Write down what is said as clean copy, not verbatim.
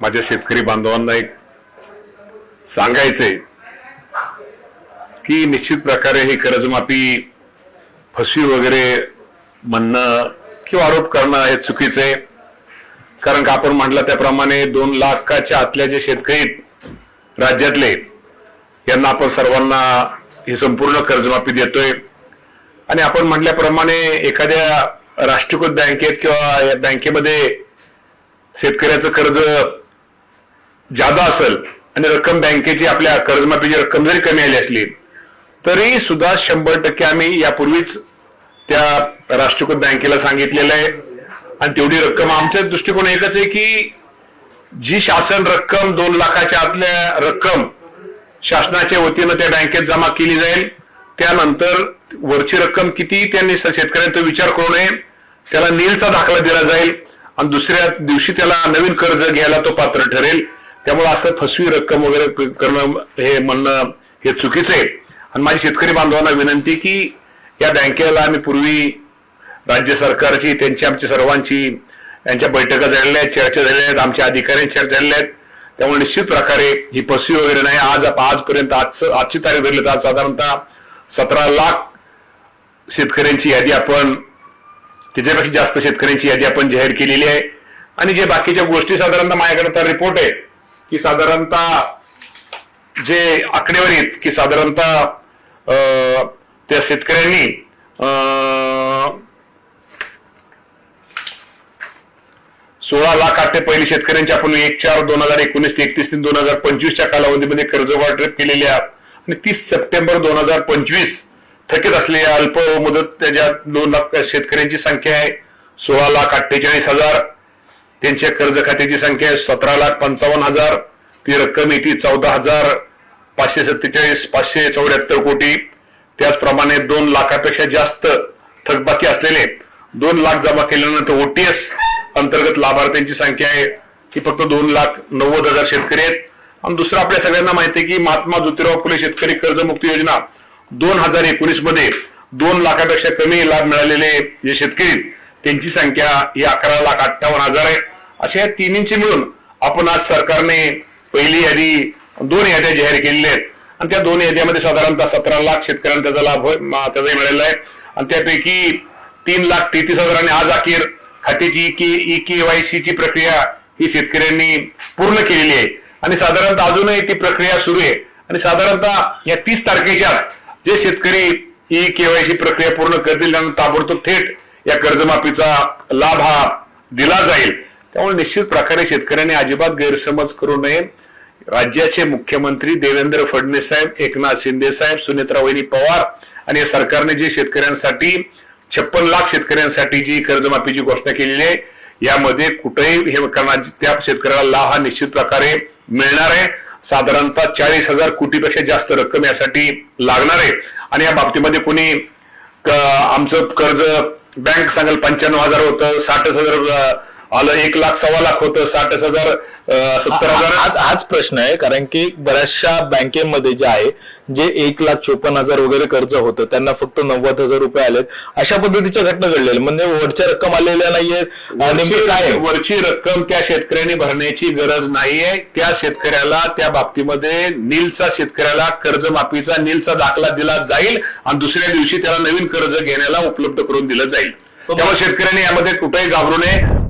माझ्या शेतकरी बांधवांना एक सांगायचंय की निश्चित प्रकारे ही कर्जमाफी फसवी वगैरे म्हणणं किंवा आरोप करणं हे चुकीचं आहे. कारण का आपण म्हटलं त्याप्रमाणे 2 लाखाच्या आतल्या जे शेतकरी राज्यातले यांना आपण सर्वांना ही संपूर्ण कर्जमाफी देतोय. आणि आपण म्हटल्याप्रमाणे एखाद्या राष्ट्रीयकृत बँकेत किंवा या बँकेमध्ये शेतकऱ्याचं कर्ज जादा असेल आणि रक्कम बँकेची आपल्या कर्जमाफीची रक्कम जरी कमी आली असली तरी सुद्धा 100% आम्ही यापूर्वीच त्या राष्ट्रीयकृत बँकेला सांगितलेलं आहे. आणि तेवढी रक्कम आमच्या दृष्टिकोन एकच आहे की जी शासन रक्कम 2 लाखाच्या आतल्या रक्कम शासनाच्या वतीनं त्या बँकेत जमा केली जाईल. त्यानंतर वरची रक्कम किती त्यांनी शेतकऱ्यांचा विचार करू नये, त्याला नीलचा दाखला दिला जाईल आणि दुसऱ्या दिवशी त्याला नवीन कर्ज घ्यायला तो पात्र ठरेल. त्यामुळे असं फसवी रक्कम वगैरे करणं हे म्हणणं हे चुकीचं आहे. आणि माझी शेतकरी बांधवांना विनंती की या बँकेला आम्ही पूर्वी राज्य सरकारची त्यांची आमची सर्वांची यांच्या बैठका झालेल्या आहेत, चर्चा झालेल्या आहेत, आमच्या अधिकाऱ्यांची चर्चा झालेल्या आहेत. त्यामुळे निश्चित प्रकारे ही फसवी वगैरे नाही. आजपर्यंत आजची तारीख धरली तर आज साधारणतः 17 लाख शेतकऱ्यांची यादी आपण त्याच्यापेक्षा जास्त शेतकऱ्यांची यादी आपण जाहीर केलेली आहे. आणि जे बाकीच्या गोष्टी साधारणतः माझ्याकडे तर रिपोर्ट आहे की साधारणतः जे आकडेवारी आहेत की साधारणतः त्या शेतकऱ्यांनी 16 लाख आठ पहिली शेतकऱ्यांची आपण 1/4/2019 ते 31/3/2025 कालावधीमध्ये कर्ज वाटप केलेल्या आणि 30 सप्टेंबर 2025 थकीत असलेल्या अल्प मुदत त्याच्या 2 लाख शेतकऱ्यांची संख्या आहे 16,48,000. त्यांच्या कर्ज खात्याची संख्या आहे 17,55,000. ती रक्कम येते 14,547,574 कोटी. त्याचप्रमाणे 2 लाखापेक्षा जास्त थकबाकी असलेले 2 लाख जमा केल्यानंतर ओटीएस अंतर्गत लाभार्थ्यांची संख्या आहे की फक्त 2,90,000 शेतकरी आहेत. आणि दुसरं आपल्या सगळ्यांना माहिती आहे की महात्मा ज्योतिराव फुले शेतकरी कर्जमुक्ती योजना 2019 मध्ये 2 लाखापेक्षा कमी लाभ मिळालेले जे शेतकरी त्यांची संख्या ही 11,58,000 आहे. अशा या तिन्हींची मिळून आपण आज सरकारने पहिली यादी 2 याद्या जाहीर केलेल्या आहेत आणि त्या 2 याद्यामध्ये साधारणतः 17 लाख शेतकऱ्यांना त्याचा लाभ त्याचा मिळालेला आहे. आणि त्यापैकी 3,33,000 आणि आज अखेर खात्याची EKYC ची प्रक्रिया ही शेतकऱ्यांनी पूर्ण केलेली आहे आणि साधारणतः अजूनही ती प्रक्रिया सुरू आहे. आणि साधारणतः या 30 तारखेच्या जे शेतकरी EKYC प्रक्रिया पूर्ण करतील त्यांना ताबडतोब थेट या कर्जमाफीचा लाभ हा दिला जाईल. त्यामुळे निश्चित प्रकारे शेतकऱ्यांनी अजिबात गैरसमज करू नये. राज्याचे मुख्यमंत्री देवेंद्र फडणवीस साहेब, एकनाथ शिंदे साहेब, सुनेत्रा वहिनी पवार आणि या सरकारने जे शेतकऱ्यांसाठी 56 लाख शेतकऱ्यांसाठी जी कर्जमाफीची घोषणा केलेली आहे यामध्ये कुठेही हे करणार त्या शेतकऱ्याला लाभ हा निश्चित प्रकारे मिळणार आहे. साधारणतः 40,000 कोटीपेक्षा जास्त रक्कम यासाठी लागणार आहे. आणि या बाबतीमध्ये कोणी आमचं कर्ज बँक सांगेल 95,000 होतं, 60,000 आलं, 1 लाख 1.25 लाख होतं, 60,000 70,000. हाच प्रश्न आहे कारण की बऱ्याचशा बँकेमध्ये जे आहे जे 1,54,000 वगैरे कर्ज होतं त्यांना फक्त 90,000 रुपये आलेत. अशा पद्धतीच्या घटना घडलेल्या म्हणजे वरच्या रक्कम आलेल्या नाहीये. वरची रक्कम त्या शेतकऱ्यांनी भरण्याची गरज नाहीये. त्या शेतकऱ्याला त्या बाबतीमध्ये नीलचा शेतकऱ्याला कर्जमाफीचा नीलचा दाखला दिला जाईल आणि दुसऱ्या दिवशी त्याला नवीन कर्ज घेण्याला उपलब्ध करून दिलं जाईल. त्यामुळे शेतकऱ्यांनी यामध्ये कुठेही घाबरू नये.